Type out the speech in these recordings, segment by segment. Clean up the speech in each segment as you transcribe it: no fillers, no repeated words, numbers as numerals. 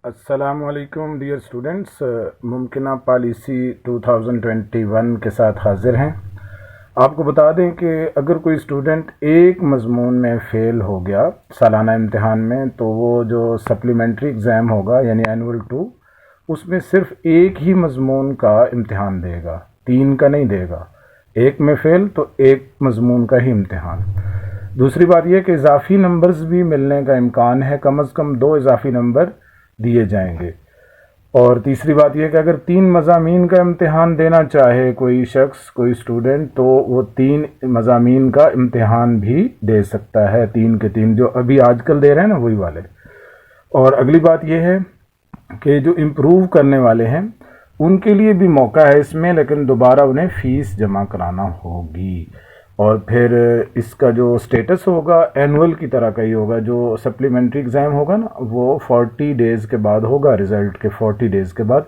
السلام علیکم dear students, ممکنہ پالیسی 2021 کے ساتھ حاضر ہیں۔ آپ کو بتا دیں کہ اگر کوئی اسٹوڈنٹ ایک مضمون میں فیل ہو گیا سالانہ امتحان میں، تو وہ جو سپلیمنٹری ایگزام ہوگا یعنی اینول 2، اس میں صرف ایک ہی مضمون کا امتحان دے گا، 3 کا نہیں دے گا۔ ایک میں فیل تو ایک مضمون کا ہی امتحان۔ دوسری بات یہ کہ اضافی نمبرز بھی ملنے کا امکان ہے، کم از کم 2 اضافی نمبر دیے جائیں گے۔ اور تیسری بات یہ کہ اگر 3 مضامین کا امتحان دینا چاہے کوئی شخص، کوئی اسٹوڈنٹ، تو وہ 3 مضامین کا امتحان بھی دے سکتا ہے، 3 کے 3 جو ابھی آج کل دے رہے ہیں نا، وہی والے۔ اور اگلی بات یہ ہے کہ جو امپروو کرنے والے ہیں ان کے لیے بھی موقع ہے اس میں، لیکن دوبارہ انہیں فیس جمع کرانا ہوگی۔ اور پھر اس کا جو سٹیٹس ہوگا اینول کی طرح کا ہی ہوگا۔ جو سپلیمنٹری ایگزام ہوگا نا، وہ 40 ڈیز کے بعد ہوگا، رزلٹ کے 40 ڈیز کے بعد،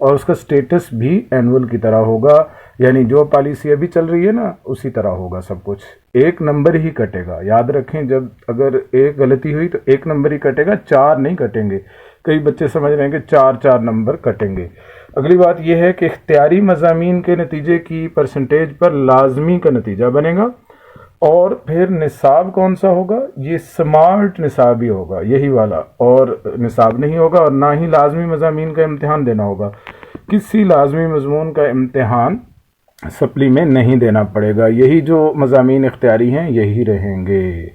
اور اس کا سٹیٹس بھی اینول کی طرح ہوگا، یعنی جو پالیسی ابھی چل رہی ہے نا اسی طرح ہوگا سب کچھ۔ 1 نمبر ہی کٹے گا، یاد رکھیں، جب اگر ایک غلطی ہوئی تو 1 نمبر ہی کٹے گا، 4 نہیں کٹیں گے۔ کئی بچے سمجھ رہے ہیں کہ 4 نمبر کٹیں گے۔ اگلی بات یہ ہے کہ اختیاری مضامین کے نتیجے کی پرسنٹیج پر لازمی کا نتیجہ بنے گا۔ اور پھر نصاب کون سا ہوگا؟ یہ سمارٹ نصاب ہی ہوگا، یہی والا، اور نصاب نہیں ہوگا، اور نہ ہی لازمی مضامین کا امتحان دینا ہوگا۔ کسی لازمی مضمون کا امتحان سپلی میں نہیں دینا پڑے گا، یہی جو مضامین اختیاری ہیں یہی رہیں گے۔